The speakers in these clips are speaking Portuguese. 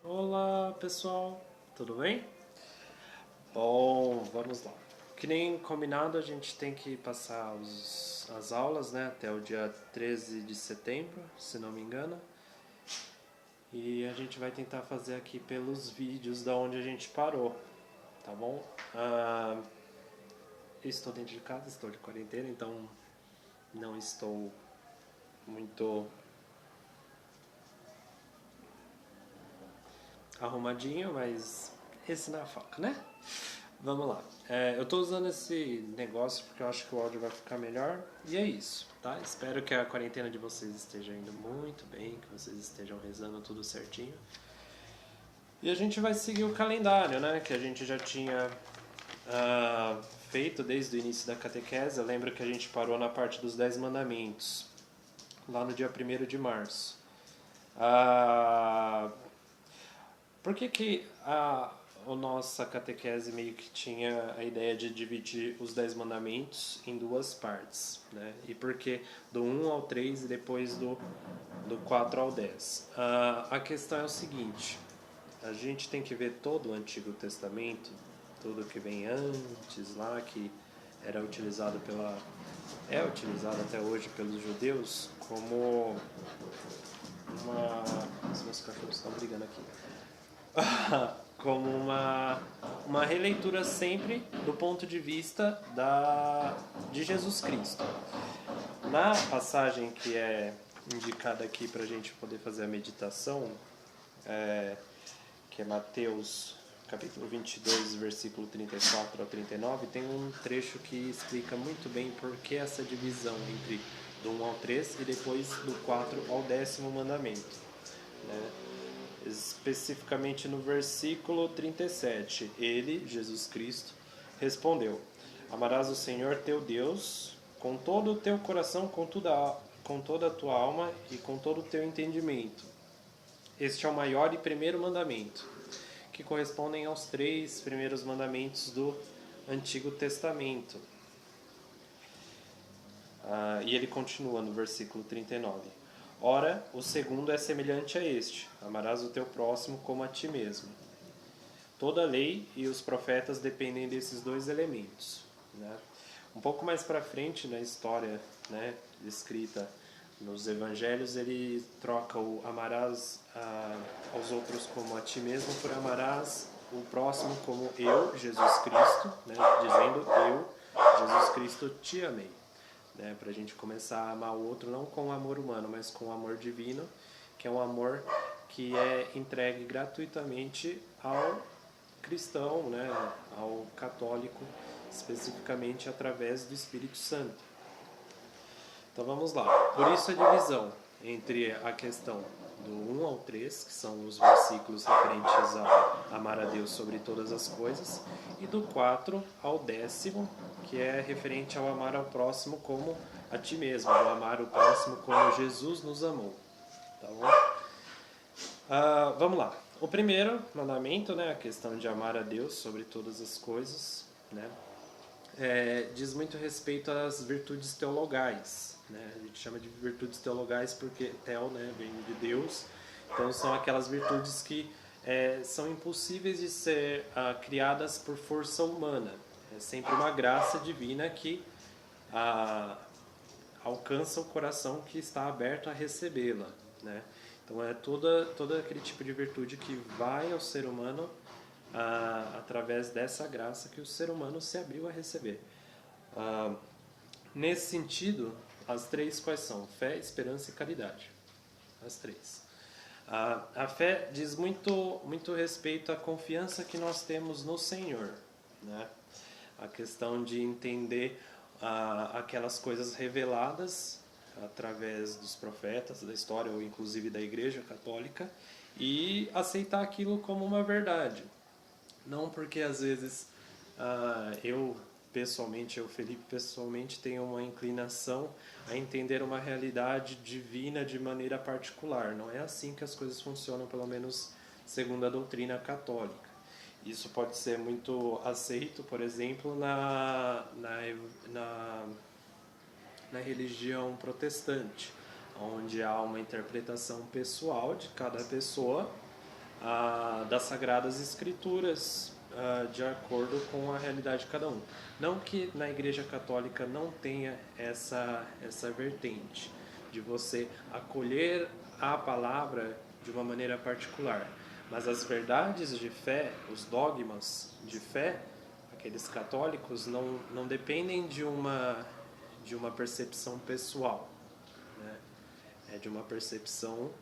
Olá pessoal, tudo bem? Bom, vamos lá. Que nem combinado, a gente tem que passar as aulas, né, até o dia 13 de setembro, se não me engano. E a gente vai tentar fazer aqui pelos vídeos da onde a gente parou, tá bom? Estou dentro de casa, estou de quarentena, então não estou muito arrumadinho, mas esse não é o foco, né? Vamos lá. Eu estou usando esse negócio porque eu acho que o áudio vai ficar melhor. E é isso, tá? Espero que a quarentena de vocês esteja indo muito bem, que vocês estejam rezando tudo certinho. E a gente vai seguir o calendário, né? Que a gente já tinha feito desde o início da catequese. Eu lembro que a gente parou na parte dos 10 mandamentos, lá no dia 1º de março. Ah, Por que que a nossa catequese meio que tinha a ideia de dividir os 10 mandamentos em duas partes, né? E por que do 1 ao 3 e depois do 4 ao 10? A questão é o seguinte, a gente tem que ver todo o Antigo Testamento, tudo que vem antes lá, que era utilizado é utilizado até hoje pelos judeus como uma... Os meus cachorros estão brigando aqui. Como uma releitura sempre do ponto de vista de Jesus Cristo. Na passagem que é indicada aqui para a gente poder fazer a meditação, que é Mateus capítulo 22, versículo 34 ao 39, tem um trecho que explica muito bem por que essa divisão entre do 1 ao 3 e depois do 4 ao 10º mandamento, né? Especificamente no versículo 37. Ele, Jesus Cristo, respondeu: Amarás o Senhor teu Deus com todo o teu coração, com toda a tua alma e com todo o teu entendimento. Este é o maior e primeiro mandamento, que correspondem aos 3 primeiros mandamentos do Antigo Testamento. E ele continua no versículo 39. Ora, o segundo é semelhante a este: amarás o teu próximo como a ti mesmo. Toda a lei e os profetas dependem desses dois elementos, né? Um pouco mais para frente na história, né, escrita nos evangelhos, ele troca o amarás aos outros como a ti mesmo por amarás o próximo como eu, Jesus Cristo, né, dizendo eu, Jesus Cristo, te amei. Né, para a gente começar a amar o outro não com o amor humano, mas com o amor divino, que é um amor que é entregue gratuitamente ao cristão, né, ao católico, especificamente através do Espírito Santo. Então vamos lá. Por isso a divisão entre a questão do 1 ao 3, que são os versículos referentes a amar a Deus sobre todas as coisas, e do 4 ao 10º, que é referente ao amar ao próximo como a ti mesmo, ao amar o próximo como Jesus nos amou. Tá bom? Vamos lá. O primeiro mandamento, né, a questão de amar a Deus sobre todas as coisas, né, diz muito respeito às virtudes teologais, né? A gente chama de virtudes teologais porque tel, né, vem de Deus, então são aquelas virtudes que são impossíveis de ser criadas por força humana. É sempre uma graça divina que alcança o coração que está aberto a recebê-la, né? Então é todo aquele tipo de virtude que vai ao ser humano através dessa graça que o ser humano se abriu a receber. Nesse sentido, as 3 quais são? Fé, esperança e caridade. As 3. A fé diz muito respeito à confiança que nós temos no Senhor, né? A questão de entender aquelas coisas reveladas através dos profetas, da história ou inclusive da Igreja Católica, e aceitar aquilo como uma verdade. Não porque às vezes eu, Felipe, pessoalmente, tenho uma inclinação a entender uma realidade divina de maneira particular. Não é assim que as coisas funcionam, pelo menos segundo a doutrina católica. Isso pode ser muito aceito, por exemplo, na religião protestante, onde há uma interpretação pessoal de cada pessoa das Sagradas Escrituras de acordo com a realidade de cada um. Não que na Igreja Católica não tenha essa vertente de você acolher a palavra de uma maneira particular, mas as verdades de fé, os dogmas de fé, aqueles católicos não dependem de uma percepção pessoal, né? É de uma percepção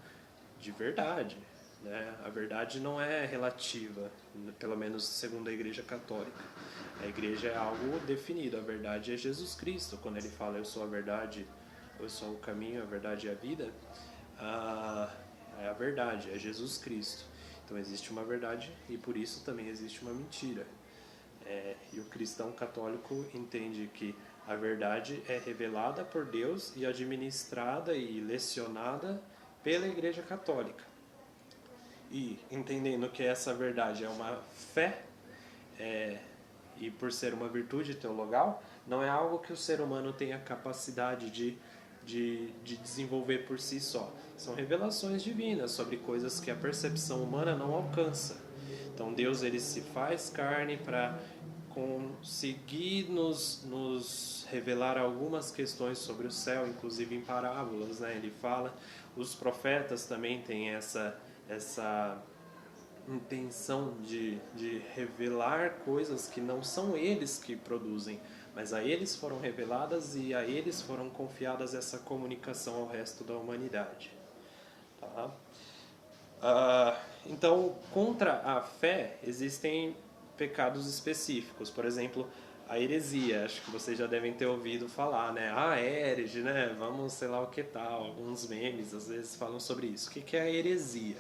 de verdade, né? A verdade não é relativa, pelo menos segundo a Igreja Católica. A Igreja é algo definido, a verdade é Jesus Cristo. Quando ele fala eu sou a verdade, eu sou o caminho, a verdade e a vida, é a verdade, é Jesus Cristo. Então existe uma verdade e por isso também existe uma mentira. E o cristão católico entende que a verdade é revelada por Deus e administrada e lecionada pela Igreja Católica. E entendendo que essa verdade é uma fé, e por ser uma virtude teologal, não é algo que o ser humano tenha capacidade de desenvolver por si só. São revelações divinas sobre coisas que a percepção humana não alcança. Então Deus ele se faz carne para conseguir nos revelar algumas questões sobre o céu, inclusive em parábolas, né? Ele fala, os profetas também têm essa intenção de revelar coisas que não são eles que produzem, mas a eles foram reveladas e a eles foram confiadas essa comunicação ao resto da humanidade. Tá? Então, contra a fé existem pecados específicos, por exemplo, a heresia, acho que vocês já devem ter ouvido falar, né? Herege, né? Vamos, sei lá o que tal, alguns memes às vezes falam sobre isso. O que é a heresia?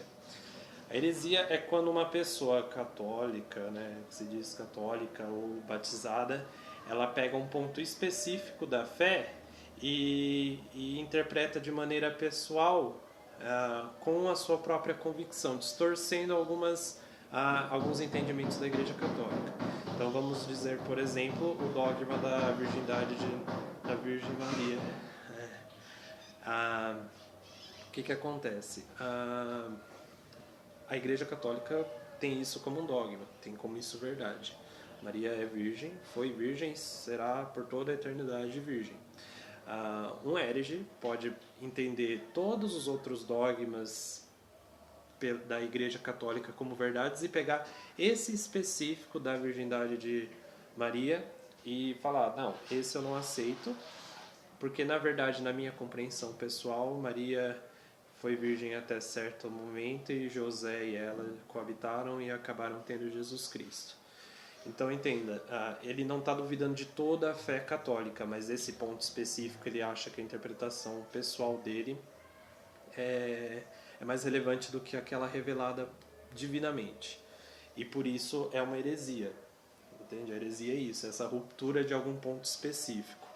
A heresia é quando uma pessoa católica, né, que se diz católica ou batizada, ela pega um ponto específico da fé e interpreta de maneira pessoal, com a sua própria convicção, distorcendo alguns entendimentos da Igreja Católica. Então vamos dizer, por exemplo, o dogma da virgindade da Virgem Maria. O que acontece? A Igreja Católica tem isso como um dogma, tem como isso verdade. Maria é virgem, foi virgem, será por toda a eternidade virgem. Um herege pode entender todos os outros dogmas da Igreja Católica como verdades e pegar esse específico da virgindade de Maria e falar, não, esse eu não aceito, porque na verdade, na minha compreensão pessoal, Maria foi virgem até certo momento e José e ela coabitaram e acabaram tendo Jesus Cristo. Então entenda, ele não está duvidando de toda a fé católica, mas esse ponto específico ele acha que a interpretação pessoal dele é mais relevante do que aquela revelada divinamente. E por isso é uma heresia. Entende? A heresia é isso, essa ruptura de algum ponto específico.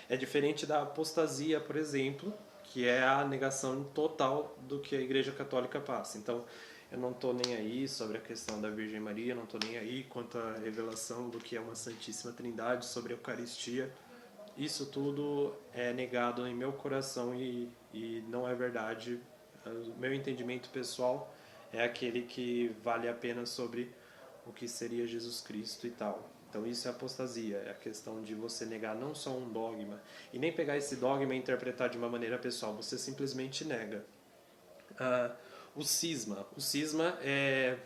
É diferente da apostasia, por exemplo, que é a negação total do que a Igreja Católica passa. Então, eu não estou nem aí sobre a questão da Virgem Maria, não estou nem aí quanto à revelação do que é uma Santíssima Trindade, sobre a Eucaristia. Isso tudo é negado em meu coração e não é verdade. O meu entendimento pessoal é aquele que vale a pena sobre o que seria Jesus Cristo e tal. Então isso é apostasia, é a questão de você negar não só um dogma, e nem pegar esse dogma e interpretar de uma maneira pessoal, você simplesmente nega. O cisma é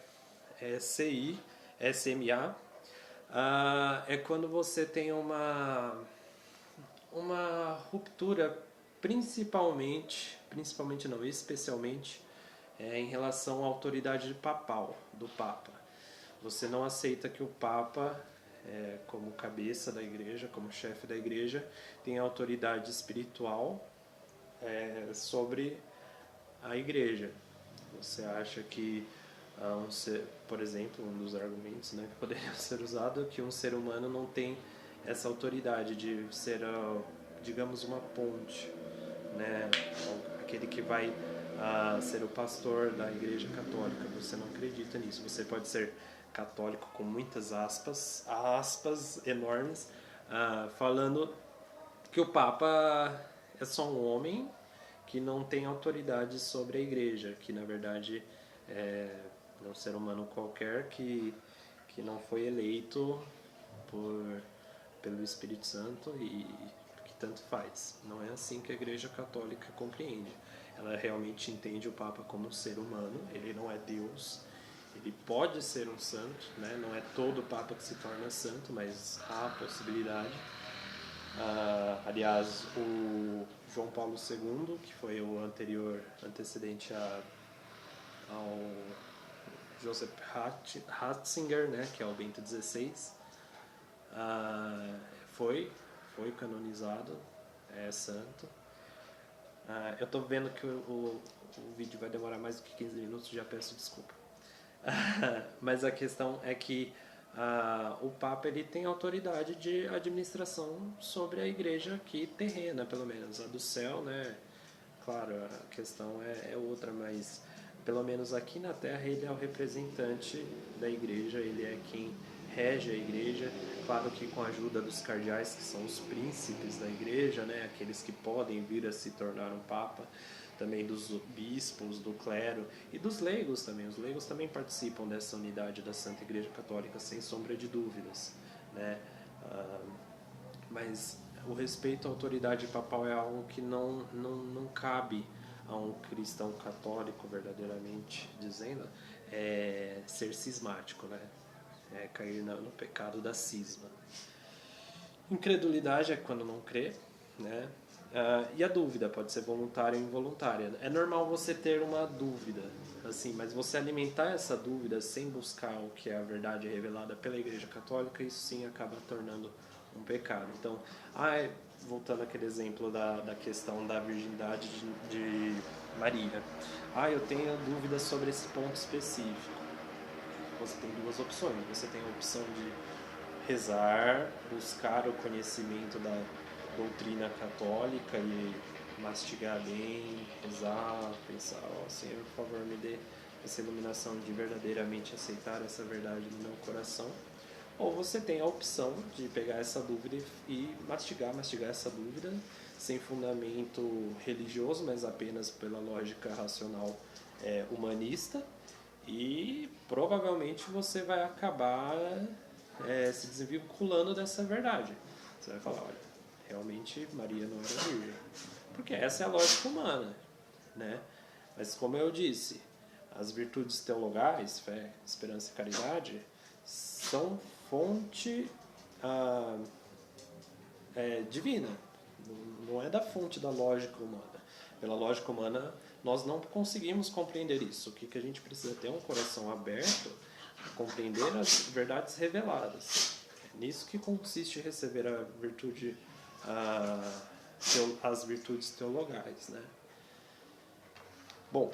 CISMA, é quando você tem uma ruptura, especialmente em relação à autoridade papal, do Papa. Você não aceita que o Papa, como cabeça da igreja, como chefe da igreja, tenha autoridade espiritual sobre a igreja. Você acha que, por exemplo, um dos argumentos, né, que poderia ser usado é que um ser humano não tem essa autoridade de ser, digamos, uma ponte, né, aquele que vai ser o pastor da Igreja Católica. Você não acredita nisso. Você pode ser católico com muitas aspas enormes, falando que o Papa é só um homem que não tem autoridade sobre a Igreja, que na verdade É um ser humano qualquer que não foi eleito pelo Espírito Santo e que tanto faz. Não é assim que a Igreja Católica compreende. Ela realmente entende o Papa como um ser humano, ele não é Deus, ele pode ser um santo, né? Não é todo Papa que se torna santo, mas há a possibilidade. Aliás, o João Paulo II, que foi o antecedente ao Joseph Ratzinger, né, que é o Bento XVI, foi canonizado, é santo. Eu estou vendo que o vídeo vai demorar mais do que 15 minutos, já peço desculpa. Mas a questão é que o Papa ele tem autoridade de administração sobre a igreja aqui terrena, pelo menos. A do céu, né? Claro, a questão é outra, mas pelo menos aqui na Terra ele é o representante da igreja, ele é quem rege a igreja. Claro que com a ajuda dos cardeais, que são os príncipes da igreja, né? Aqueles que podem vir a se tornar um Papa, também dos bispos, do clero e dos leigos também. Os leigos também participam dessa unidade da Santa Igreja Católica, sem sombra de dúvidas, né? Mas o respeito à autoridade papal é algo que não cabe a um cristão católico, verdadeiramente dizendo, ser cismático, né? Cair no pecado da cisma. Incredulidade é quando não crê, né? E a dúvida pode ser voluntária ou involuntária. É normal você ter uma dúvida, assim, mas você alimentar essa dúvida sem buscar o que é a verdade revelada pela Igreja Católica, isso sim acaba tornando um pecado. Então, voltando àquele exemplo da questão da virgindade de Maria. Eu tenho dúvidas sobre esse ponto específico. Você tem duas opções. Você tem a opção de rezar, buscar o conhecimento da doutrina católica e mastigar bem, rezar, pensar, Senhor, por favor, me dê essa iluminação de verdadeiramente aceitar essa verdade no meu coração. Ou você tem a opção de pegar essa dúvida e mastigar essa dúvida sem fundamento religioso, mas apenas pela lógica racional humanista, e provavelmente você vai acabar se desvinculando dessa verdade. Você vai falar, olha, realmente Maria não era virgem, porque essa é a lógica humana, né? Mas como eu disse, as virtudes teologais, fé, esperança e caridade, são fonte divina, não é da fonte da lógica humana. Pela lógica humana nós não conseguimos compreender isso. O que a gente precisa ter é um coração aberto a compreender as verdades reveladas. É nisso que consiste receber a virtude, as virtudes teologais, né? Bom,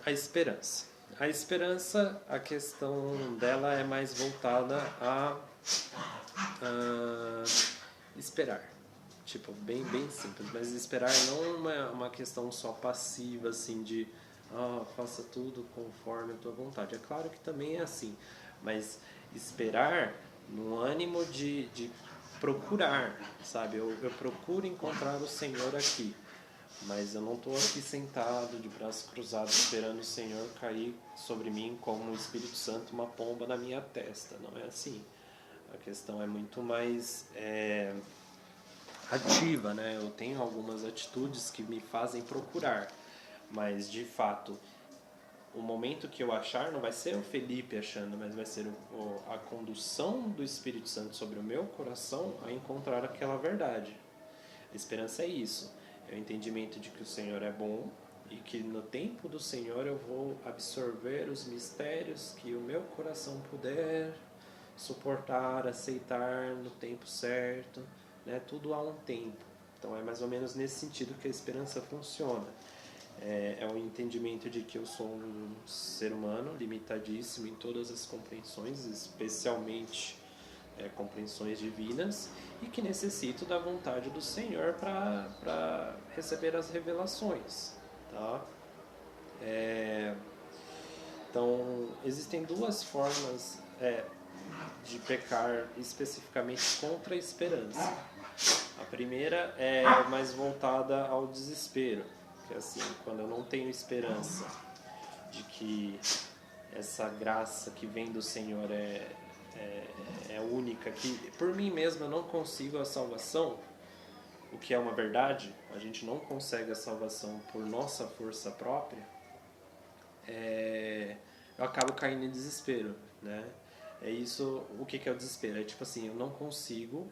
a esperança. A esperança, a questão dela é mais voltada a esperar. Tipo, bem simples. Mas esperar não é uma questão só passiva, assim, de faça tudo conforme a tua vontade. É claro que também é assim. Mas esperar no ânimo de procurar, sabe? Eu procuro encontrar o Senhor aqui. Mas eu não estou aqui sentado, de braços cruzados, esperando o Senhor cair sobre mim como o Espírito Santo, uma pomba na minha testa. Não é assim. A questão é muito mais ativa, né? Eu tenho algumas atitudes que me fazem procurar, mas de fato, o momento que eu achar não vai ser o Felipe achando, mas vai ser a condução do Espírito Santo sobre o meu coração a encontrar aquela verdade. A esperança é isso. É o entendimento de que o Senhor é bom e que no tempo do Senhor eu vou absorver os mistérios que o meu coração puder suportar, aceitar no tempo certo, né? Tudo há um tempo. Então é mais ou menos nesse sentido que a esperança funciona. É o entendimento de que eu sou um ser humano limitadíssimo em todas as compreensões, especialmente compreensões divinas, e que necessito da vontade do Senhor para receber as revelações, tá? Então, existem duas formas de pecar especificamente contra a esperança. A primeira é mais voltada ao desespero, que é assim, quando eu não tenho esperança de que essa graça que vem do Senhor é única, que por mim mesmo eu não consigo a salvação, o que é uma verdade, a gente não consegue a salvação por nossa força própria, eu acabo caindo em desespero, né? É isso, o que é o desespero? É tipo assim, eu não consigo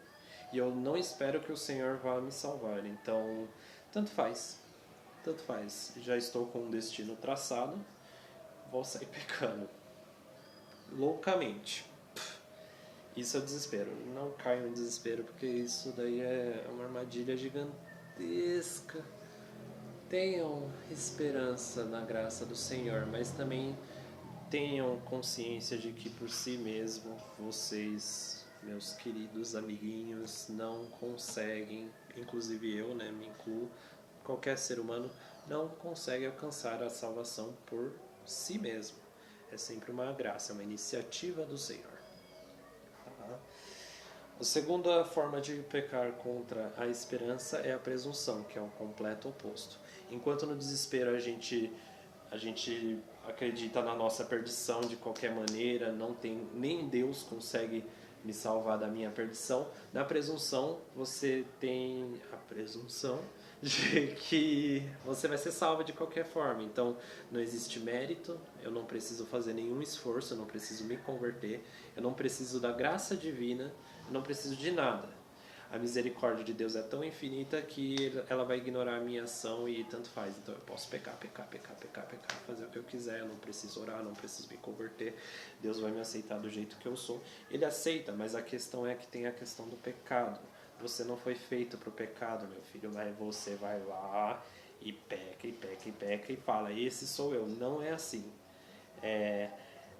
e eu não espero que o Senhor vá me salvar, então tanto faz, tanto faz. Já estou com um destino traçado, vou sair pecando loucamente. Isso é o desespero. Não caio em desespero, porque isso daí é uma armadilha gigantesca. Tenham esperança na graça do Senhor, mas também tenham consciência de que por si mesmo vocês, meus queridos amiguinhos, não conseguem, inclusive eu, né, me incluo, qualquer ser humano não consegue alcançar a salvação por si mesmo. É sempre uma graça, uma iniciativa do Senhor. A segunda forma de pecar contra a esperança é a presunção, que é o completo oposto. Enquanto no desespero a gente acredita na nossa perdição de qualquer maneira, não tem, nem Deus consegue me salvar da minha perdição. Na presunção, você tem a presunção de que você vai ser salvo de qualquer forma. Então, não existe mérito, eu não preciso fazer nenhum esforço, eu não preciso me converter, eu não preciso da graça divina, eu não preciso de nada. A misericórdia de Deus é tão infinita que ela vai ignorar a minha ação e tanto faz. Então eu posso pecar, fazer o que eu quiser, eu não preciso orar, não preciso me converter. Deus vai me aceitar do jeito que eu sou. Ele aceita, mas a questão é que tem a questão do pecado. Você não foi feito para o pecado, meu filho, mas você vai lá e peca e fala, esse sou eu. Não é assim.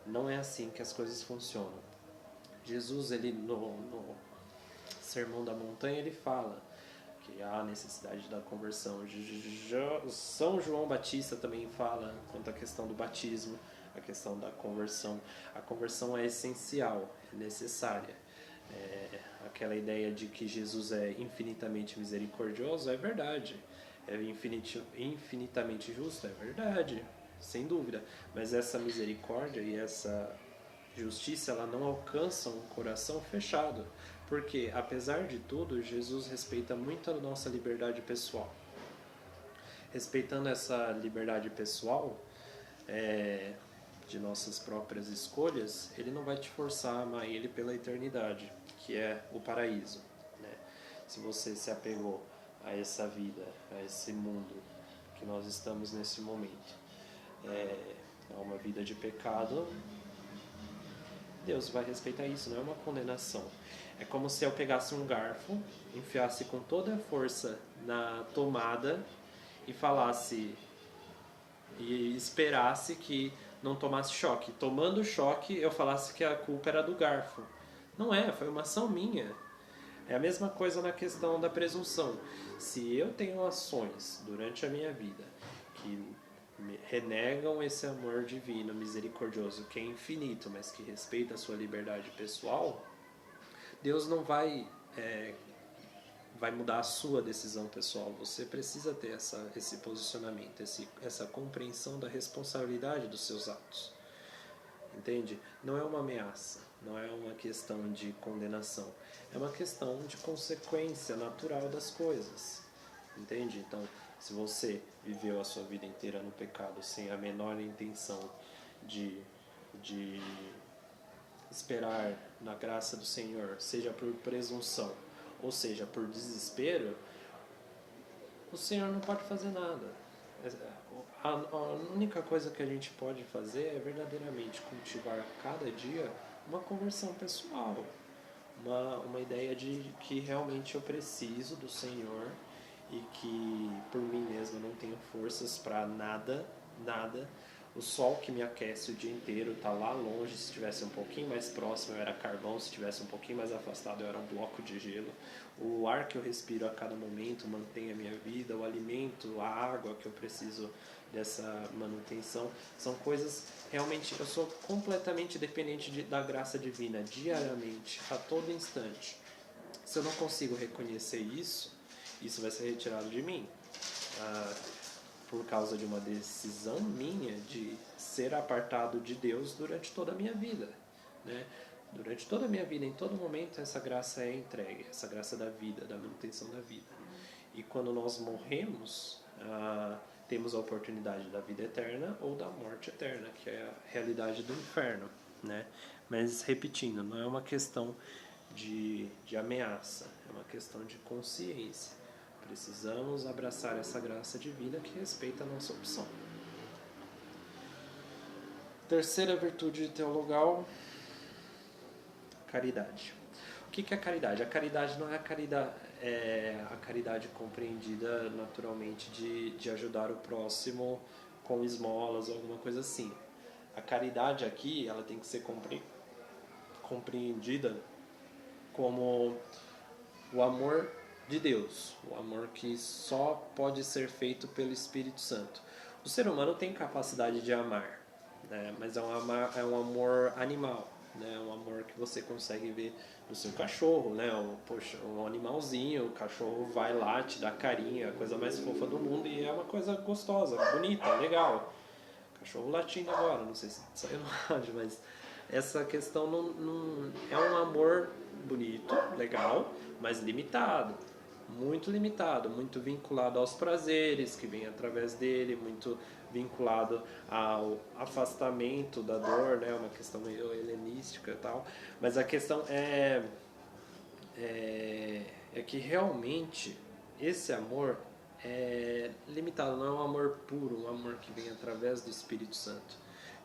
Não é assim que as coisas funcionam. Jesus, ele no Sermão da Montanha, ele fala que há necessidade da conversão. São João Batista também fala quanto à questão do batismo, a questão da conversão. A conversão é essencial, é necessária. Aquela ideia de que Jesus é infinitamente misericordioso é verdade. É infinitamente justo, é verdade, sem dúvida. Mas essa misericórdia e essa justiça, ela não alcança um coração fechado. Porque, apesar de tudo, Jesus respeita muito a nossa liberdade pessoal. Respeitando essa liberdade pessoal, de nossas próprias escolhas, ele não vai te forçar a amar ele pela eternidade, que é o paraíso, né? Se você se apegou a essa vida, a esse mundo que nós estamos nesse momento, a uma vida de pecado, Deus vai respeitar isso, não é uma condenação. É como se eu pegasse um garfo, enfiasse com toda a força na tomada e falasse e esperasse que não tomasse choque. Tomando choque, eu falasse que a culpa era do garfo. Não é, foi uma ação minha. É a mesma coisa na questão da presunção. Se eu tenho ações durante a minha vida que renegam esse amor divino, misericordioso, que é infinito, mas que respeita a sua liberdade pessoal, Deus não vai mudar a sua decisão pessoal. Você precisa ter esse posicionamento, essa compreensão da responsabilidade dos seus atos. Entende? Não é uma ameaça, não é uma questão de condenação, é uma questão de consequência natural das coisas. Entende? Então, se você viveu a sua vida inteira no pecado sem a menor intenção de esperar na graça do Senhor, seja por presunção ou seja por desespero, o Senhor não pode fazer nada. A única coisa que a gente pode fazer é verdadeiramente cultivar cada dia uma conversão pessoal, uma ideia de que realmente eu preciso do Senhor e que por mim mesmo eu não tenho forças para nada. O sol que me aquece o dia inteiro está lá longe. Se estivesse um pouquinho mais próximo eu era carvão, se estivesse um pouquinho mais afastado eu era um bloco de gelo. O ar que eu respiro a cada momento mantém a minha vida, o alimento, a água que eu preciso dessa manutenção. São coisas, realmente, eu sou completamente dependente da graça divina, diariamente, a todo instante. Se eu não consigo reconhecer isso, isso vai ser retirado de mim. por causa de uma decisão minha de ser apartado de Deus durante toda a minha vida, né? Durante toda a minha vida, em todo momento, essa graça é entregue, essa graça da vida, da manutenção da vida. E quando nós morremos, temos a oportunidade da vida eterna ou da morte eterna, que é a realidade do inferno, né? Mas, repetindo, não é uma questão de ameaça, é uma questão de consciência. Precisamos abraçar essa graça divina que respeita a nossa opção. Terceira virtude teologal, caridade. O que é caridade? A caridade não é a caridade compreendida naturalmente de ajudar o próximo com esmolas ou alguma coisa assim. A caridade aqui, ela tem que ser compreendida como o amor de Deus, o amor que só pode ser feito pelo Espírito Santo. O ser humano tem capacidade de amar, né? Mas é um amor animal, né? Um amor que você consegue ver no seu cachorro, né? Um animalzinho, o cachorro vai lá, te dá carinho, é a coisa mais fofa do mundo e é uma coisa gostosa, bonita, legal. Cachorro latindo agora, não sei se saiu no rádio, mas essa questão não é um amor bonito, legal, mas limitado, muito limitado, muito vinculado aos prazeres que vêm através dele, muito vinculado ao afastamento da dor, né, uma questão meio helenística e tal, mas a questão é que realmente esse amor é limitado, não é um amor puro, um amor que vem através do Espírito Santo.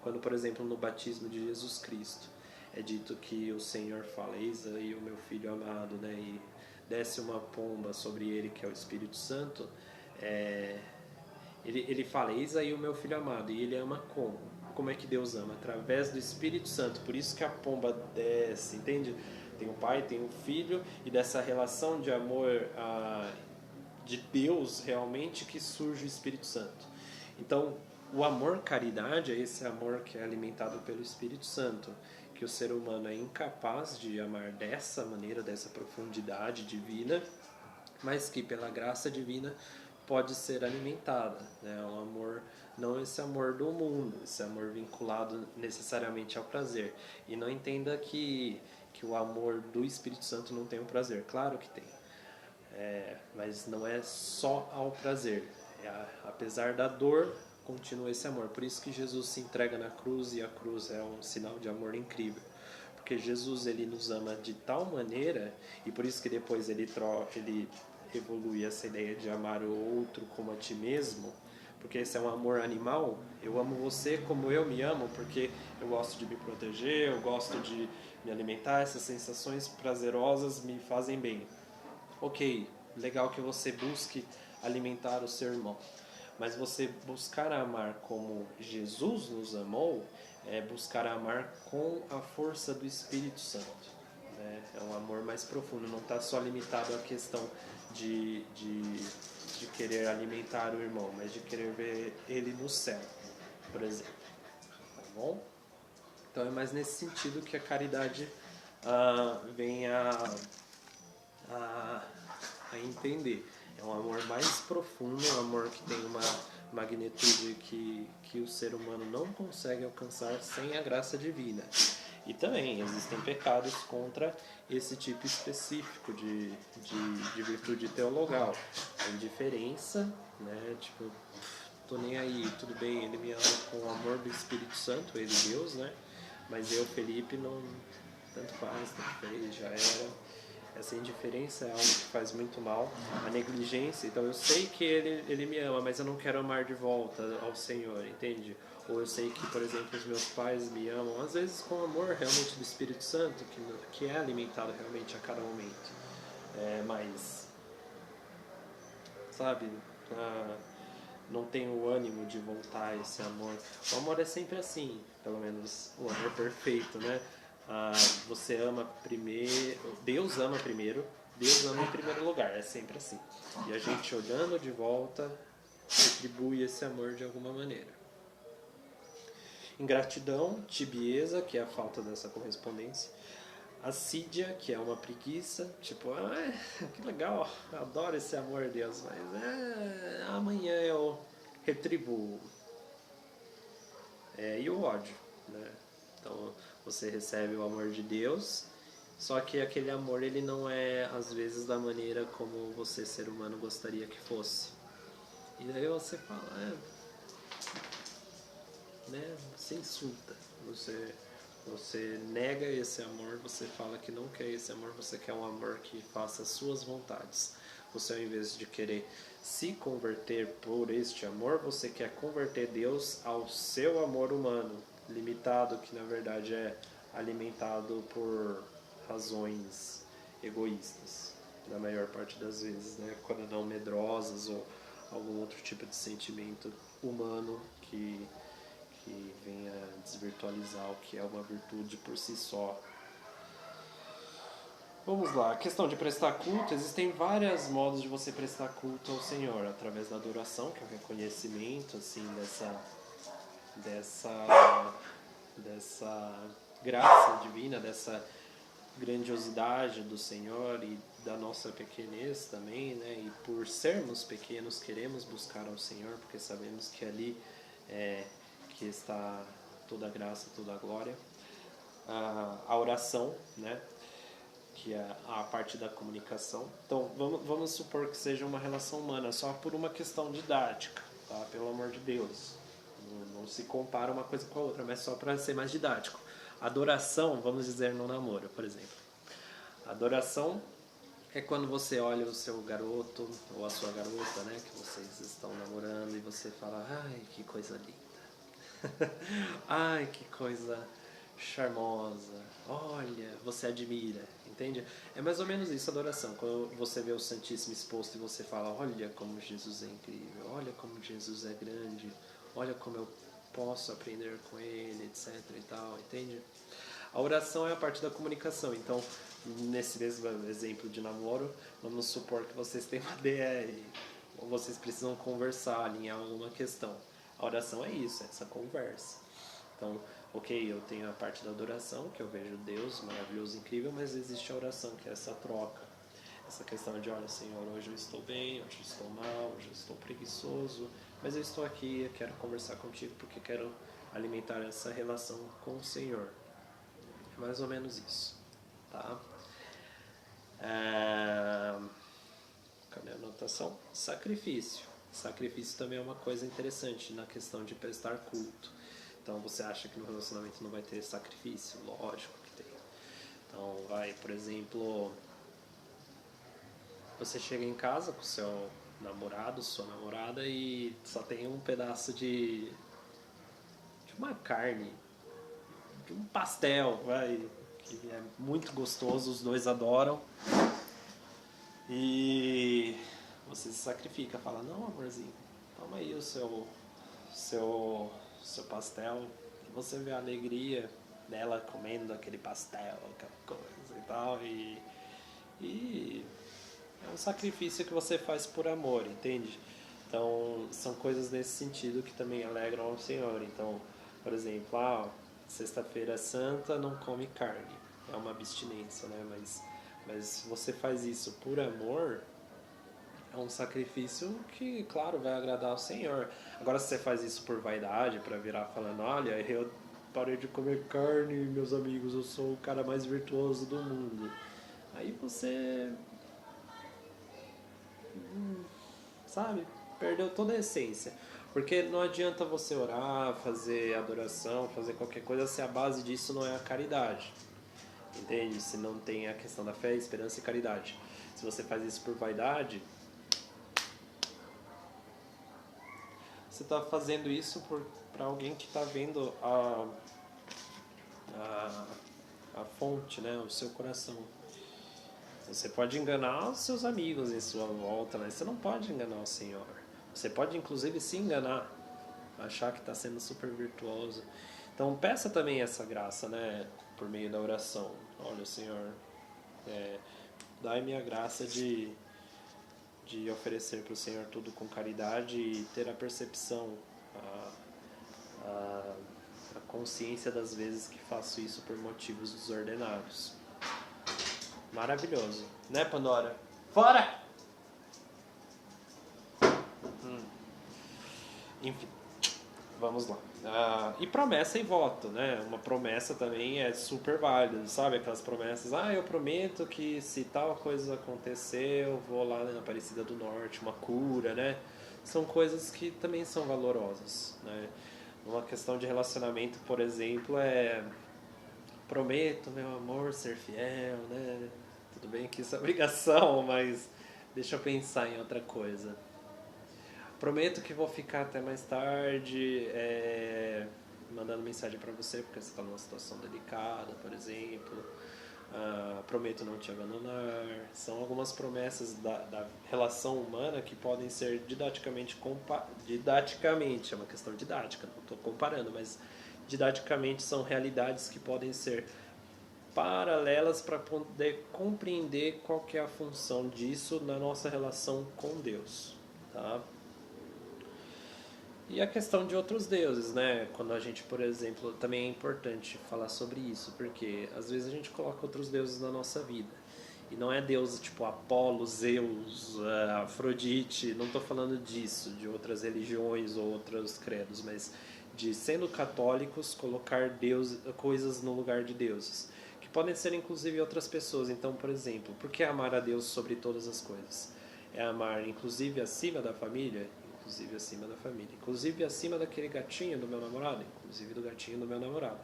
Quando, por exemplo, no batismo de Jesus Cristo, é dito que o Senhor fala: eis aí o meu Filho amado, né? E desce uma pomba sobre ele, que é o Espírito Santo. Ele fala: eis aí o meu Filho amado. E ele ama como? Como é que Deus ama? Através do Espírito Santo. Por isso que a pomba desce, entende? Tem o Pai, tem o Filho, e dessa relação de amor de Deus realmente que surge o Espírito Santo. Então, o amor caridade é esse amor que é alimentado pelo Espírito Santo, que o ser humano é incapaz de amar dessa maneira, dessa profundidade divina, mas que pela graça divina pode ser alimentada, né? Um amor, não esse amor do mundo, esse amor vinculado necessariamente ao prazer. E não entenda que o amor do Espírito Santo não tem o prazer, claro que tem. Mas não é só ao prazer. Apesar da dor, continua esse amor. Por isso que Jesus se entrega na cruz, e a cruz é um sinal de amor incrível. Porque Jesus, ele nos ama de tal maneira, e por isso que depois ele evolui essa ideia de amar o outro como a ti mesmo, porque esse é um amor animal. Eu amo você como eu me amo, porque eu gosto de me proteger, eu gosto de me alimentar, essas sensações prazerosas me fazem bem. Ok, legal que você busque alimentar o seu irmão, mas você buscar amar como Jesus nos amou é buscar amar com a força do Espírito Santo, né? É um amor mais profundo, não está só limitado à questão de querer alimentar o irmão, mas de querer ver ele no céu, por exemplo. Tá bom? Então é mais nesse sentido que a caridade vem a entender. É um amor mais profundo, um amor que tem uma magnitude que o ser humano não consegue alcançar sem a graça divina. E também existem pecados contra esse tipo específico de virtude teologal. A indiferença, né? Tipo, tô nem aí, tudo bem, ele me ama com o amor do Espírito Santo, ele Deus, né? Mas eu, Felipe, não, tanto faz, tanto fez, já era. Essa indiferença é algo que faz muito mal. A negligência, então eu sei que ele me ama, mas eu não quero amar de volta ao Senhor, entende? Ou eu sei que, por exemplo, os meus pais me amam, às vezes com amor realmente do Espírito Santo, que é alimentado realmente a cada momento. Mas, sabe, não tenho o ânimo de voltar a esse amor. O amor é sempre assim, pelo menos o amor perfeito, né? Você ama primeiro, Deus ama primeiro, Deus ama em primeiro lugar, é sempre assim. E a gente olhando de volta retribui esse amor de alguma maneira. Ingratidão, tibieza, que é a falta dessa correspondência. Assídia, que é uma preguiça, tipo, que legal, adoro esse amor, Deus, mas amanhã eu retribuo. E o ódio, né? Então você recebe o amor de Deus, só que aquele amor ele não é às vezes da maneira como você, ser humano, gostaria que fosse. E daí você fala, né? Você insulta, você nega esse amor, você fala que não quer esse amor, você quer um amor que faça as suas vontades. Você, ao invés de querer se converter por este amor, você quer converter Deus ao seu amor humano, limitado, que na verdade é alimentado por razões egoístas, na maior parte das vezes, né? Quando não medrosas ou algum outro tipo de sentimento humano que venha desvirtualizar o que é uma virtude por si só. Vamos lá, a questão de prestar culto, existem vários modos de você prestar culto ao Senhor, através da adoração, que é o reconhecimento assim dessa graça divina, dessa grandiosidade do Senhor e da nossa pequenez também, né? E por sermos pequenos queremos buscar ao Senhor, porque sabemos que ali que está toda a graça, toda a glória. A oração, né? Que é a parte da comunicação. Então, vamos supor que seja uma relação humana, só por uma questão didática, tá? Pelo amor de Deus. Não se compara uma coisa com a outra, mas só para ser mais didático. Adoração, vamos dizer, no namoro, por exemplo. Adoração é quando você olha o seu garoto ou a sua garota, né? Que vocês estão namorando e você fala, ai, que coisa linda. Ai, que coisa charmosa. Olha, você admira, entende? É mais ou menos isso, adoração. Quando você vê o Santíssimo exposto e você fala, olha como Jesus é incrível, olha como Jesus é grande, olha como eu posso aprender com ele, etc e tal, entende? A oração é a parte da comunicação. Então, nesse mesmo exemplo de namoro, vamos supor que vocês têm uma DR, ou vocês precisam conversar, alinhar alguma questão. A oração é isso, é essa conversa. Então, ok, eu tenho a parte da adoração, que eu vejo Deus maravilhoso, incrível, mas existe a oração, que é essa troca. Essa questão de, olha, Senhor, hoje eu estou bem, hoje eu estou mal, hoje eu estou preguiçoso, mas eu estou aqui, eu quero conversar contigo porque quero alimentar essa relação com o Senhor. É mais ou menos isso, tá? Cadê a anotação? Sacrifício. Sacrifício também é uma coisa interessante na questão de prestar culto. Então, você acha que no relacionamento não vai ter sacrifício? Lógico que tem. Então, por exemplo, você chega em casa com seu namorado, sua namorada, e só tem um pedaço de uma carne, de um pastel, que é muito gostoso, os dois adoram. E você se sacrifica, fala, não, amorzinho, toma aí o seu pastel. E você vê a alegria dela comendo aquele pastel, aquela coisa e tal. E é um sacrifício que você faz por amor, entende? Então, são coisas nesse sentido que também alegram ao Senhor. Então, por exemplo, sexta-feira santa não come carne. É uma abstinência, né? Mas você faz isso por amor, é um sacrifício que, claro, vai agradar ao Senhor. Agora, se você faz isso por vaidade, para virar falando, olha, eu parei de comer carne, meus amigos, eu sou o cara mais virtuoso do mundo. Aí você, sabe, perdeu toda a essência. Porque não adianta você orar, fazer adoração, fazer qualquer coisa se a base disso não é a caridade. Entende? Se não tem a questão da fé, esperança e caridade. Se você faz isso por vaidade, você está fazendo isso para alguém que está vendo a fonte, né? O seu coração. Você pode enganar os seus amigos em sua volta, mas você não pode enganar o Senhor. Você pode, inclusive, se enganar, achar que está sendo super virtuoso. Então, peça também essa graça, né? Por meio da oração. Olha, Senhor, dai-me a graça de oferecer para o Senhor tudo com caridade e ter a percepção, a consciência das vezes que faço isso por motivos desordenados. Maravilhoso, né, Pandora? Fora! Enfim, vamos lá. E promessa e voto, né? Uma promessa também é super válida, sabe? Aquelas promessas, eu prometo que se tal coisa acontecer, eu vou lá na Aparecida do Norte, uma cura, né? São coisas que também são valorosas, né? Uma questão de relacionamento, por exemplo, prometo, meu amor, ser fiel, né? Tudo bem que isso é obrigação, mas deixa eu pensar em outra coisa. Prometo que vou ficar até mais tarde, mandando mensagem pra você porque você tá numa situação delicada, por exemplo. Prometo não te abandonar. São algumas promessas da relação humana que podem ser didaticamente, é uma questão didática, não estou comparando, mas didaticamente são realidades que podem ser paralelas para poder compreender qual que é a função disso na nossa relação com Deus, tá? E a questão de outros deuses, né? Quando a gente, por exemplo, também é importante falar sobre isso, porque às vezes a gente coloca outros deuses na nossa vida. E não é deus tipo Apolo, Zeus, Afrodite, não estou falando disso, de outras religiões ou outros credos, mas de, sendo católicos, colocar coisas no lugar de deuses, que podem ser inclusive outras pessoas. Então, por exemplo, por que amar a Deus sobre todas as coisas? É amar inclusive acima da família? Inclusive acima da família, inclusive acima daquele gatinho do meu namorado, inclusive do gatinho do meu namorado,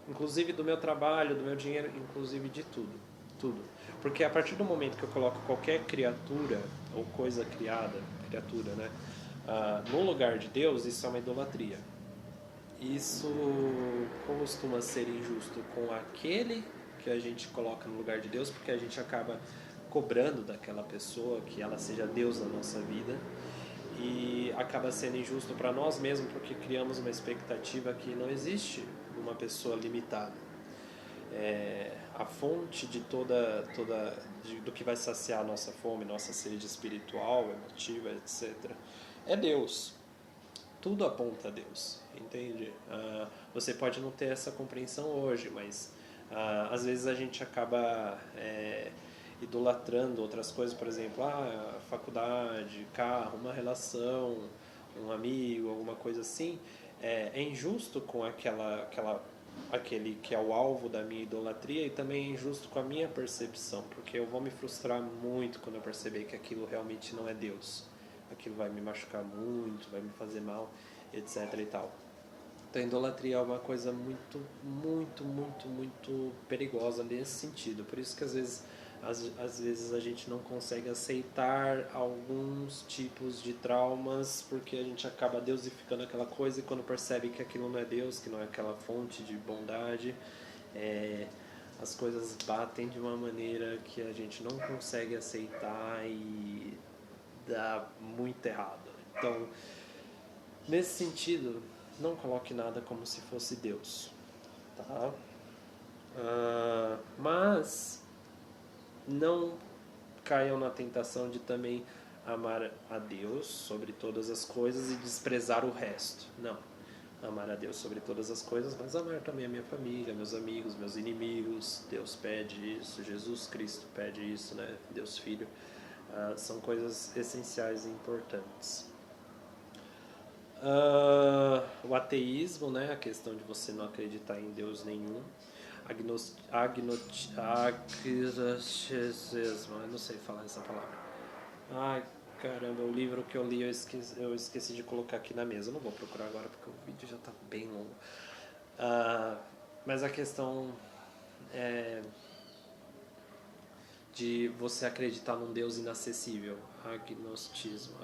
inclusive do meu trabalho, do meu dinheiro, inclusive de tudo, tudo. Porque a partir do momento que eu coloco qualquer criatura ou coisa criatura, né, no lugar de Deus, isso é uma idolatria. Isso costuma ser injusto com aquele que a gente coloca no lugar de Deus, porque a gente acaba cobrando daquela pessoa que ela seja Deus na nossa vida, e acaba sendo injusto para nós mesmos porque criamos uma expectativa que não existe numa pessoa limitada. A fonte de do que vai saciar a nossa fome, nossa sede espiritual, emotiva, etc., é Deus. Tudo aponta a Deus, entende? Você pode não ter essa compreensão hoje, mas às vezes a gente acaba idolatrando outras coisas, por exemplo, faculdade, carro, uma relação, um amigo, alguma coisa assim. É injusto com aquele que é o alvo da minha idolatria, e também é injusto com a minha percepção, porque eu vou me frustrar muito quando eu perceber que aquilo realmente não é Deus. Aquilo vai me machucar muito, vai me fazer mal, etc e tal. Então a idolatria é uma coisa muito, muito, muito, muito perigosa nesse sentido. Por isso que às vezes a gente não consegue aceitar alguns tipos de traumas, porque a gente acaba deusificando aquela coisa, e quando percebe que aquilo não é Deus, que não é aquela fonte de bondade, as coisas batem de uma maneira que a gente não consegue aceitar e dá muito errado. Então, nesse sentido, não coloque nada como se fosse Deus, tá? Mas não caiam na tentação de também amar a Deus sobre todas as coisas e desprezar o resto. Não. Amar a Deus sobre todas as coisas, mas amar também a minha família, meus amigos, meus inimigos. Deus pede isso, Jesus Cristo pede isso, né? Deus Filho. São coisas essenciais e importantes. O ateísmo, né? A questão de você não acreditar em Deus nenhum. Agnosticismo, eu não sei falar essa palavra. Ai, caramba, o livro que eu li eu esqueci de colocar aqui na mesa. Eu não vou procurar agora porque o vídeo já está bem longo. Mas a questão é de você acreditar num Deus inacessível. Agnostismo.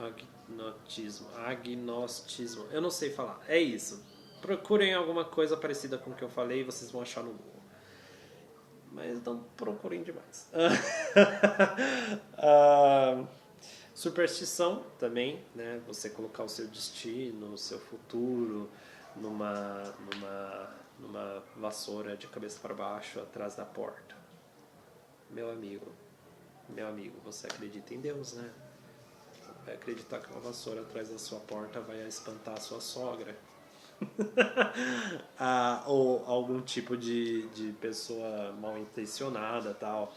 Eu não sei falar. É isso. Procurem alguma coisa parecida com o que eu falei e vocês vão achar no Google. Mas não procurem demais. Superstição também, né? Você colocar o seu destino, o seu futuro numa vassoura de cabeça para baixo atrás da porta. Meu amigo, você acredita em Deus, né? Vai acreditar que uma vassoura atrás da sua porta vai espantar a sua sogra? Ou algum tipo de pessoa mal intencionada, tal.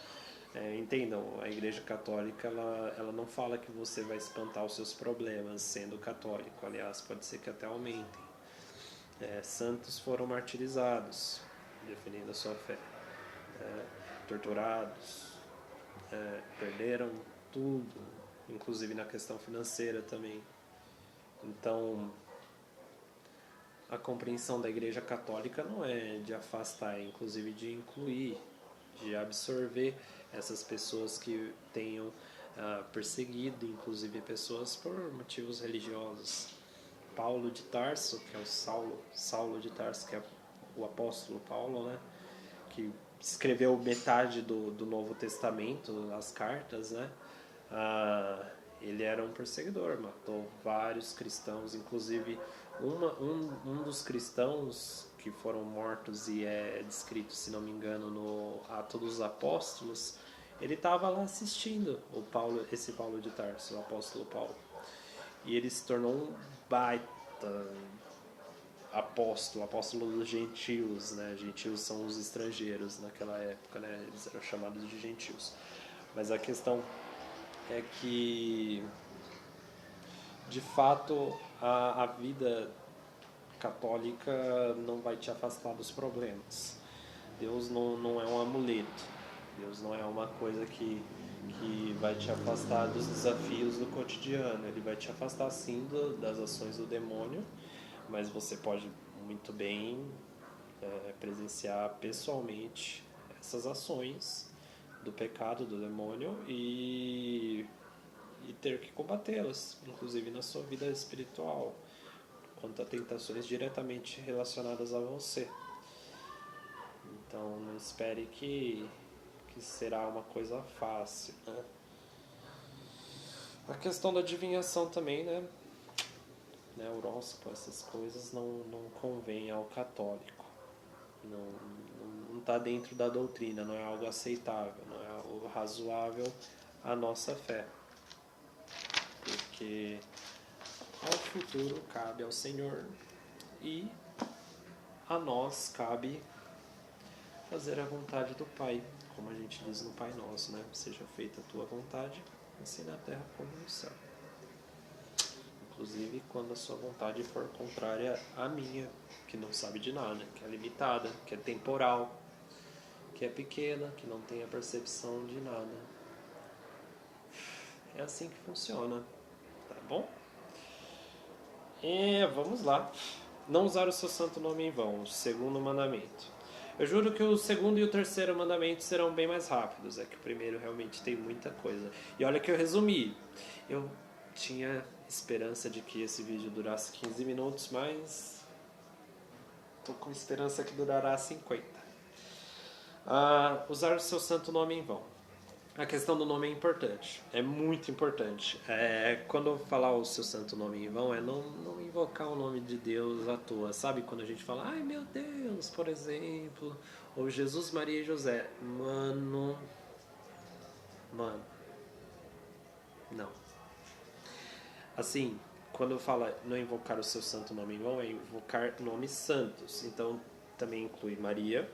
Entendam, a Igreja Católica ela não fala que você vai espantar os seus problemas sendo católico. Aliás, pode ser que até aumentem. Santos foram martirizados, defendendo a sua fé. Torturados, perderam tudo, inclusive na questão financeira também. Então, a compreensão da Igreja Católica não é de afastar, é inclusive de incluir, de absorver essas pessoas que tenham perseguido, inclusive pessoas por motivos religiosos. Paulo de Tarso, que é o Saulo de Tarso, que é o apóstolo Paulo, né? Que escreveu metade do Novo Testamento, as cartas, né? Ele era um perseguidor, matou vários cristãos, inclusive um dos cristãos que foram mortos e é descrito, se não me engano, no Atos dos Apóstolos, ele estava lá assistindo esse Paulo de Tarso, o apóstolo Paulo. E ele se tornou um baita apóstolo dos gentios, né? Gentios são os estrangeiros naquela época, né? Eles eram chamados de gentios. Mas a questão é que, de fato, a vida católica não vai te afastar dos problemas. Deus não é um amuleto. Deus não é uma coisa que vai te afastar dos desafios do cotidiano. Ele vai te afastar, sim, das ações do demônio, mas você pode muito bem presenciar pessoalmente essas ações do pecado, do demônio e ter que combatê-las, inclusive na sua vida espiritual, quanto a tentações diretamente relacionadas a você. Então não espere que será uma coisa fácil, né? A questão da adivinhação também, né? Horóscopo, essas coisas não convém ao católico. Não está dentro da doutrina, não é algo aceitável, não é algo razoável à nossa fé. Porque ao futuro cabe ao Senhor e a nós cabe fazer a vontade do Pai, como a gente diz no Pai Nosso, né? Seja feita a tua vontade, assim na terra como no céu. Inclusive quando a sua vontade for contrária à minha, que não sabe de nada, que é limitada, que é temporal, que é pequena, que não tem a percepção de nada. É assim que funciona, tá bom? Vamos lá. Não usar o seu santo nome em vão, o segundo mandamento. Eu juro que o segundo e o terceiro mandamento serão bem mais rápidos, é que o primeiro realmente tem muita coisa. E olha que eu resumi. Eu tinha esperança de que esse vídeo durasse 15 minutos, mas tô com esperança que durará 50. Usar o seu santo nome em vão. A questão do nome é importante, é muito importante. Quando eu falar o seu santo nome em vão, é não invocar o nome de Deus à toa. Sabe quando a gente fala, ai meu Deus, por exemplo, ou Jesus, Maria e José. Mano, não. Assim, quando eu falo não invocar o seu santo nome em vão, é invocar nomes santos. Então, também inclui Maria,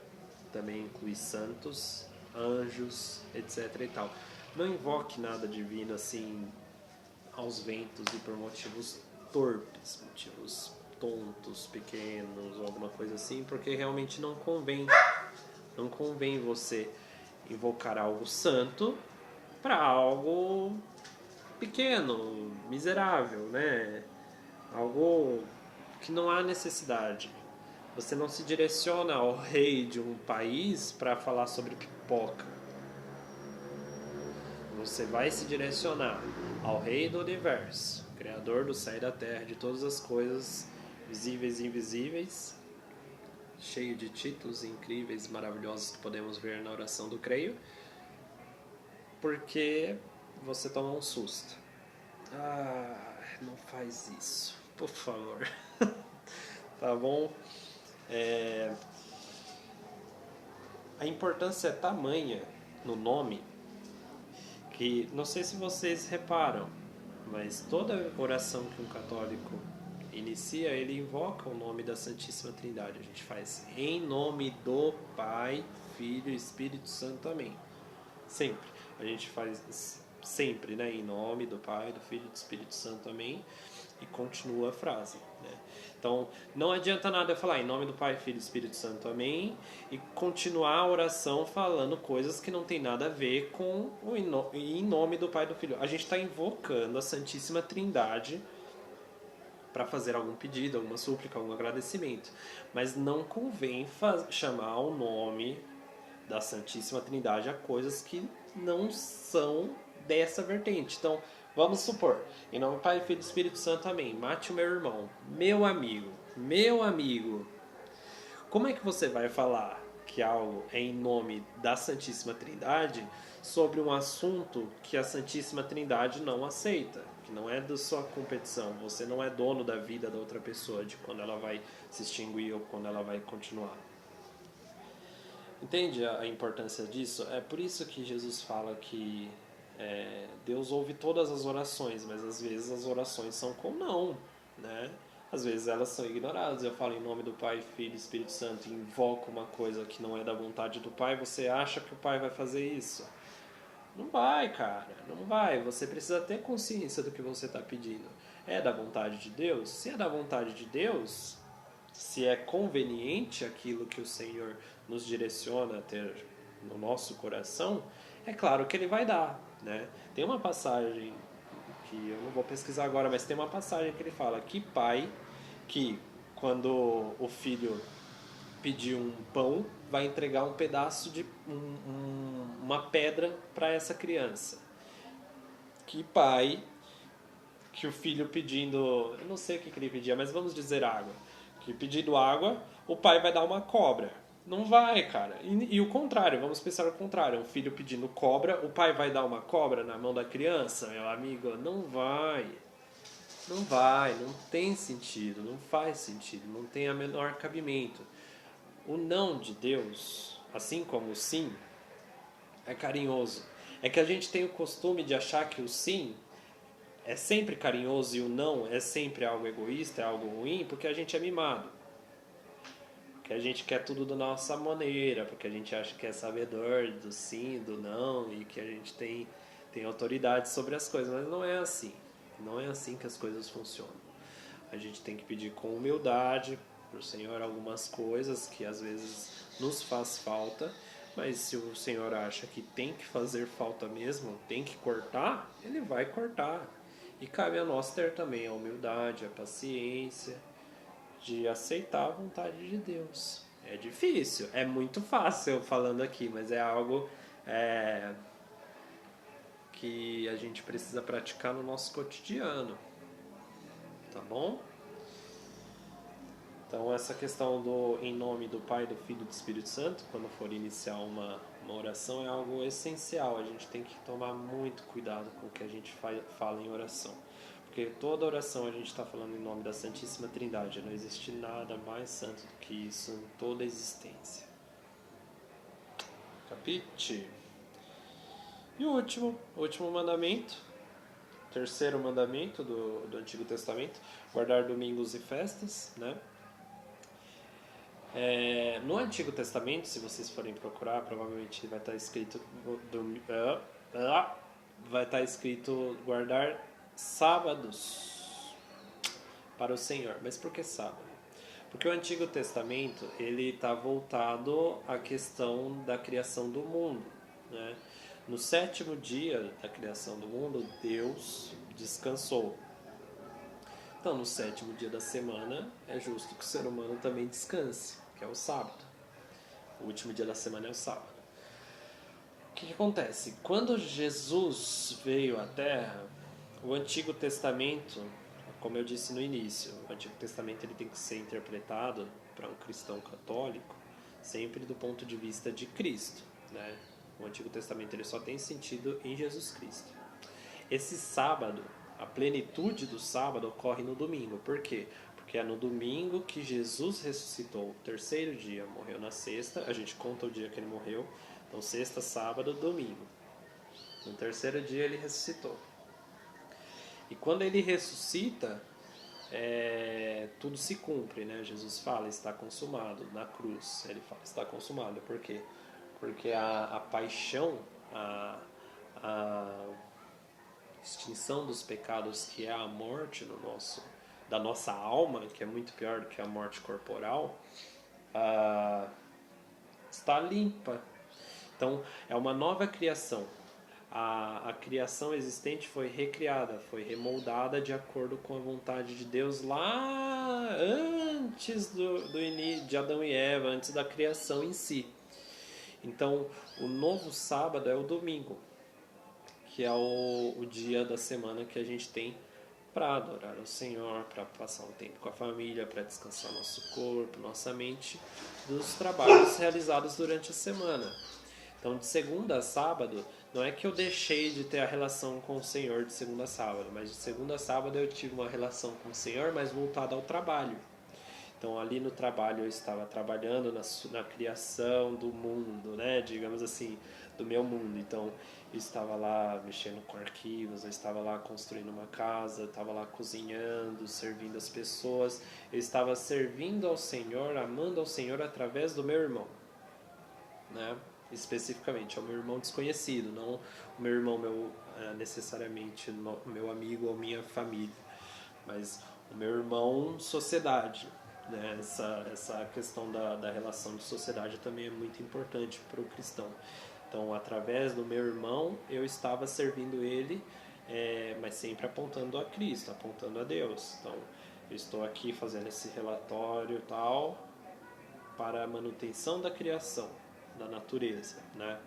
também inclui santos, anjos, etc e tal. Não invoque nada divino assim aos ventos e por motivos torpes, motivos tontos, pequenos ou alguma coisa assim, porque realmente não convém. Não convém você invocar algo santo para algo pequeno, miserável, né? Algo que não há necessidade. Você não se direciona ao rei de um país para falar sobre pipoca. Você vai se direcionar ao rei do universo, criador do céu e da terra, de todas as coisas visíveis e invisíveis, cheio de títulos incríveis, maravilhosos que podemos ver na oração do creio, porque você toma um susto. Não faz isso, por favor. Tá bom? A importância é tamanha no nome que, não sei se vocês reparam, mas toda oração que um católico inicia, ele invoca o nome da Santíssima Trindade. A gente faz em nome do Pai, Filho e Espírito Santo. Amém. Sempre. A gente faz sempre, né? Em nome do Pai, do Filho e do Espírito Santo, amém. E continua a frase, né? Então, não adianta nada eu falar em nome do Pai, Filho e Espírito Santo, amém, e continuar a oração falando coisas que não tem nada a ver com o em nome do Pai e do Filho. A gente está invocando a Santíssima Trindade para fazer algum pedido, alguma súplica, algum agradecimento. Mas não convém chamar o nome da Santíssima Trindade a coisas que não são dessa vertente. Então, vamos supor, em nome do Pai, Filho e Espírito Santo, amém. Mate o meu irmão, meu amigo. Como é que você vai falar que algo é em nome da Santíssima Trindade sobre um assunto que a Santíssima Trindade não aceita, que não é da sua competição? Você não é dono da vida da outra pessoa, de quando ela vai se extinguir ou quando ela vai continuar. Entende a importância disso? É por isso que Jesus fala que Deus ouve todas as orações, mas às vezes as orações são com não, né? Às vezes elas são ignoradas. Eu falo em nome do Pai, Filho e Espírito Santo e invoco uma coisa que não é da vontade do Pai. Você acha que o Pai vai fazer isso? Não vai, cara, não vai. Você precisa ter consciência do que você está pedindo. É da vontade de Deus? Se é da vontade de Deus, se é conveniente aquilo que o Senhor nos direciona a ter no nosso coração, é claro que Ele vai dar, né? Tem uma passagem que eu não vou pesquisar agora, mas tem uma passagem que ele fala que pai que quando o filho pedir um pão vai entregar um pedaço de uma pedra para essa criança. Que pai que o filho pedindo, eu não sei o que ele pedia, mas vamos dizer água, que pedindo água, o pai vai dar uma cobra. Não vai, cara. E o contrário, vamos pensar o contrário. Um filho pedindo cobra, o pai vai dar uma cobra na mão da criança, meu amigo? Não vai. Não vai, não tem sentido, não faz sentido, não tem a menor cabimento. O não de Deus, assim como o sim, é carinhoso. É que a gente tem o costume de achar que o sim é sempre carinhoso e o não é sempre algo egoísta, é algo ruim, porque a gente é mimado. Porque a gente quer tudo da nossa maneira, porque a gente acha que é sabedor do sim, do não, e que a gente tem autoridade sobre as coisas, mas não é assim. Não é assim que as coisas funcionam. A gente tem que pedir com humildade para o Senhor algumas coisas que às vezes nos faz falta, mas se o Senhor acha que tem que fazer falta mesmo, tem que cortar, Ele vai cortar. E cabe a nós ter também a humildade, a paciência de aceitar a vontade de Deus. É difícil, é muito fácil falando aqui, mas é algo que a gente precisa praticar no nosso cotidiano, tá bom? Então essa questão do em nome do Pai, do Filho e do Espírito Santo, quando for iniciar uma oração, é algo essencial. A gente tem que tomar muito cuidado com o que a gente fala em oração. Porque toda oração a gente está falando em nome da Santíssima Trindade. Não existe nada mais santo do que isso em toda a existência. Capite? E o último mandamento, terceiro mandamento do Antigo Testamento, guardar domingos e festas, né? No Antigo Testamento, se vocês forem procurar, provavelmente vai estar escrito vai estar escrito guardar sábados para o Senhor. Mas por que sábado? Porque o Antigo Testamento ele está voltado à questão da criação do mundo, né? No sétimo dia da criação do mundo, Deus descansou. Então, no sétimo dia da semana, é justo que o ser humano também descanse, que é o sábado. O último dia da semana é o sábado. O que acontece? Quando Jesus veio à Terra, o Antigo Testamento, como eu disse no início, o Antigo Testamento ele tem que ser interpretado para um cristão católico sempre do ponto de vista de Cristo, né? O Antigo Testamento ele só tem sentido em Jesus Cristo. Esse sábado, a plenitude do sábado ocorre no domingo. Por quê? Porque é no domingo que Jesus ressuscitou. O terceiro dia, morreu na sexta. A gente conta o dia que ele morreu. Então, sexta, sábado, domingo. No terceiro dia ele ressuscitou. E quando ele ressuscita, tudo se cumpre, né? Jesus fala, está consumado. Na cruz, ele fala, está consumado. Por quê? Porque a paixão a, a extinção dos pecados, que é a morte da nossa alma, que é muito pior do que a morte corporal, está limpa. Então, é uma nova criação. A criação existente foi recriada, foi remoldada de acordo com a vontade de Deus lá antes de Adão e Eva, antes da criação em si. Então, o novo sábado é o domingo, que é o dia da semana que a gente tem para adorar ao Senhor, para passar um tempo com a família, para descansar nosso corpo, nossa mente, dos trabalhos realizados durante a semana. Então, de segunda a sábado, não é que eu deixei de ter a relação com o Senhor de segunda a sábado, mas de segunda a sábado eu tive uma relação com o Senhor, mas voltada ao trabalho. Então, ali no trabalho eu estava trabalhando na criação do mundo, né? Digamos assim, do meu mundo. Então, eu estava lá mexendo com arquivos, eu estava lá construindo uma casa, eu estava lá cozinhando, servindo as pessoas. Eu estava servindo ao Senhor, amando ao Senhor através do meu irmão, né? Especificamente, é o meu irmão desconhecido, não o meu irmão necessariamente meu amigo ou minha família, mas o meu irmão sociedade, né? Essa questão da relação de sociedade também é muito importante para o cristão. Então, através do meu irmão, eu estava servindo ele, mas sempre apontando a Cristo, apontando a Deus. Então, eu estou aqui fazendo esse relatório tal para a manutenção da criação, da natureza, né?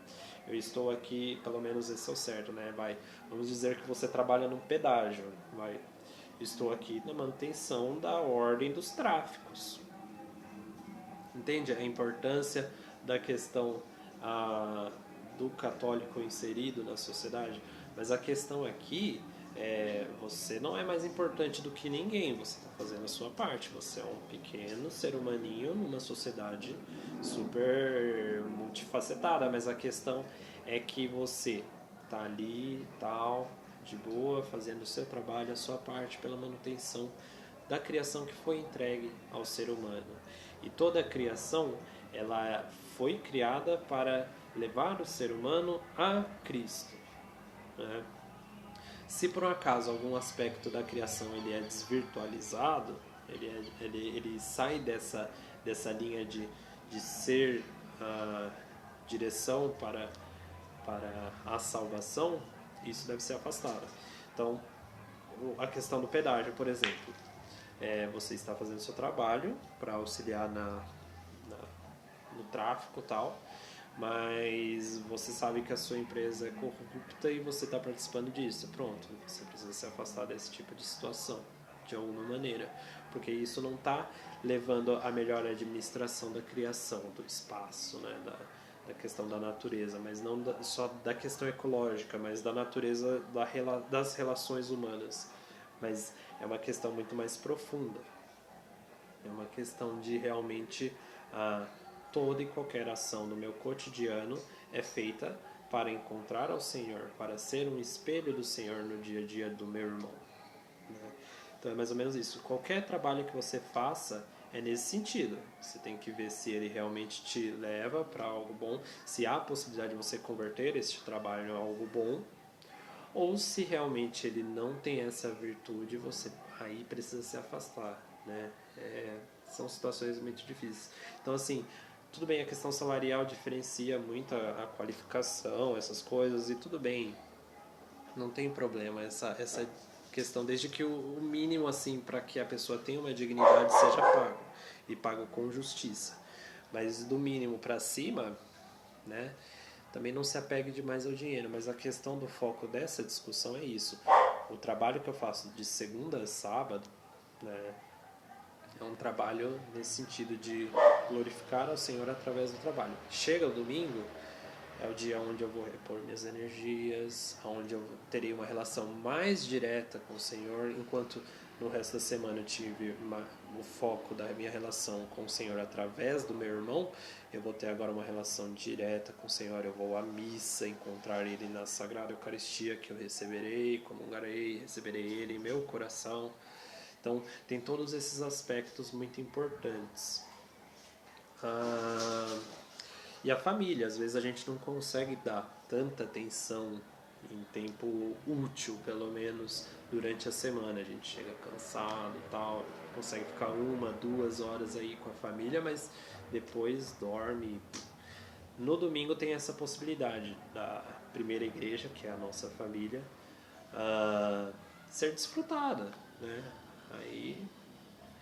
Eu estou aqui, pelo menos esse é o certo, né? Vamos dizer que você trabalha num pedágio, estou aqui na manutenção da ordem dos tráficos. Entende a importância da questão do católico inserido na sociedade? Mas a questão aqui você não é mais importante do que ninguém, você está fazendo a sua parte, você é um pequeno ser humaninho numa sociedade super multifacetada, mas a questão é que você está ali, tal, de boa, fazendo o seu trabalho, a sua parte pela manutenção da criação que foi entregue ao ser humano. E toda a criação, ela foi criada para levar o ser humano a Cristo, né? Se por um acaso algum aspecto da criação ele é desvirtualizado, ele sai dessa linha de ser a direção para a salvação, isso deve ser afastado. Então, a questão do pedágio, por exemplo, você está fazendo o seu trabalho para auxiliar no tráfico e tal, mas você sabe que a sua empresa é corrupta e você está participando disso. Pronto, você precisa se afastar desse tipo de situação, de alguma maneira, porque isso não está levando a melhor administração da criação, do espaço, né, da questão da natureza, mas não só da questão ecológica, mas da natureza das relações humanas. Mas é uma questão muito mais profunda. É uma questão de realmente toda e qualquer ação no meu cotidiano é feita para encontrar ao Senhor, para ser um espelho do Senhor no dia a dia do meu irmão, né? Então é mais ou menos isso. Qualquer trabalho que você faça é nesse sentido. Você tem que ver se ele realmente te leva para algo bom, se há a possibilidade de você converter este trabalho a algo bom, ou se realmente ele não tem essa virtude, você aí precisa se afastar, né? São situações muito difíceis. Então, assim, tudo bem, a questão salarial diferencia muito a qualificação, essas coisas, e tudo bem, não tem problema essa questão, desde que o mínimo, assim, para que a pessoa tenha uma dignidade seja pago, e pago com justiça. Mas do mínimo para cima, né? Também não se apegue demais ao dinheiro, mas a questão do foco dessa discussão é isso. O trabalho que eu faço de segunda a sábado, né, é um trabalho nesse sentido de glorificar ao Senhor através do trabalho. Chega o domingo, é o dia onde eu vou repor minhas energias, onde eu terei uma relação mais direta com o Senhor, enquanto no resto da semana eu tive o foco da minha relação com o Senhor através do meu irmão. Eu vou ter agora uma relação direta com o Senhor, eu vou à missa, encontrar Ele na Sagrada Eucaristia, que eu receberei, comungarei, receberei Ele em meu coração. Então, tem todos esses aspectos muito importantes. E a família, às vezes a gente não consegue dar tanta atenção em tempo útil, pelo menos durante a semana. A gente chega cansado e tal, consegue ficar 1, 2 horas aí com a família, mas depois dorme. No domingo tem essa possibilidade da primeira igreja, que é a nossa família, ser desfrutada, né? Aí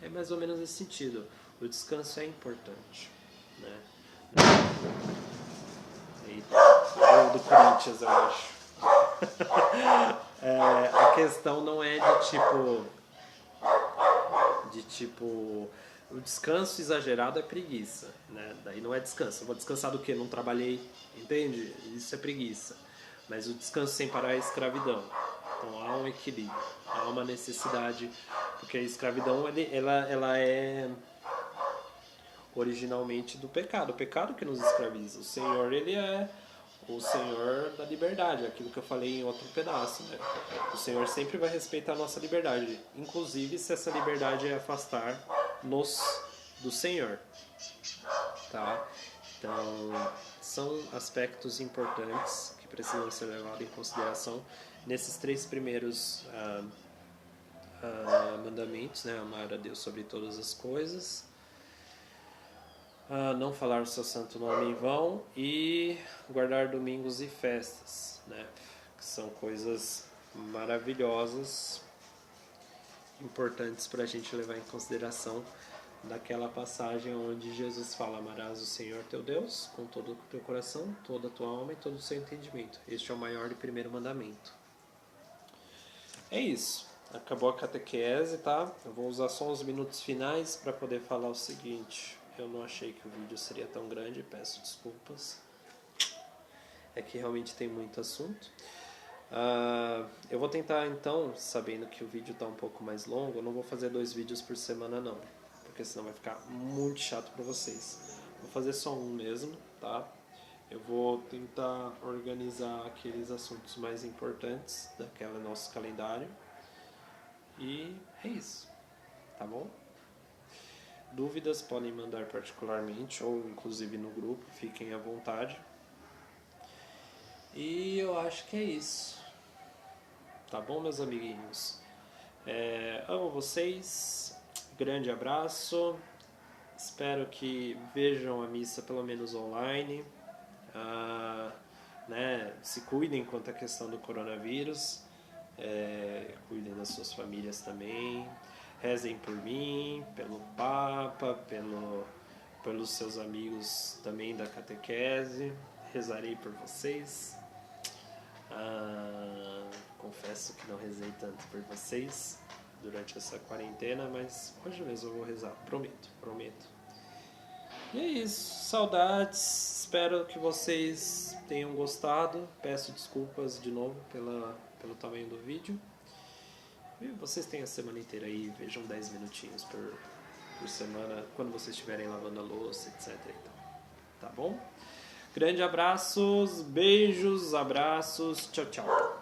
é mais ou menos nesse sentido. O descanso é importante, né? Gol do Corinthians, eu acho. A questão não é de tipo, o descanso exagerado é preguiça, né? Daí não é descanso. Eu vou descansar do quê? Não trabalhei, entende? Isso é preguiça. Mas o descanso sem parar é escravidão. Então há um equilíbrio, há uma necessidade, porque a escravidão ela é originalmente do pecado. O pecado que nos escraviza. O Senhor, ele é o Senhor da liberdade, aquilo que eu falei em outro pedaço, né? O Senhor sempre vai respeitar a nossa liberdade, inclusive se essa liberdade é afastar-nos do Senhor, tá? Então, são aspectos importantes que precisam ser levados em consideração nesses 3 primeiros mandamentos, né? Amar a Deus sobre todas as coisas, não falar o seu santo nome em vão e guardar domingos e festas, né? Que são coisas maravilhosas, importantes para a gente levar em consideração daquela passagem onde Jesus fala: amarás o Senhor teu Deus com todo o teu coração, toda a tua alma e todo o seu entendimento. Este é o maior e primeiro mandamento. É isso. Acabou a catequese, tá? Eu vou usar só os minutos finais para poder falar o seguinte. Eu não achei que o vídeo seria tão grande, peço desculpas. É que realmente tem muito assunto. Eu vou tentar então, sabendo que o vídeo está um pouco mais longo, eu não vou fazer 2 vídeos por semana não, porque senão vai ficar muito chato para vocês. Vou fazer só um mesmo, tá? Eu vou tentar organizar aqueles assuntos mais importantes daquele nosso calendário. E é isso, tá bom? Dúvidas podem mandar particularmente ou inclusive no grupo, fiquem à vontade. E eu acho que é isso. Tá bom, meus amiguinhos? Amo vocês, grande abraço. Espero que vejam a missa pelo menos online. Né? Se cuidem quanto à questão do coronavírus. Cuidem das suas famílias também. Rezem por mim, pelo Papa, pelos seus amigos também da catequese. Rezarei por vocês. Confesso que não rezei tanto por vocês durante essa quarentena, mas hoje mesmo eu vou rezar, prometo. E é isso, saudades, espero que vocês tenham gostado, peço desculpas de novo pelo tamanho do vídeo. E vocês têm a semana inteira aí, vejam 10 minutinhos por semana, quando vocês estiverem lavando a louça, etc. Então, tá bom? Grande abraços, beijos, abraços, tchau, tchau.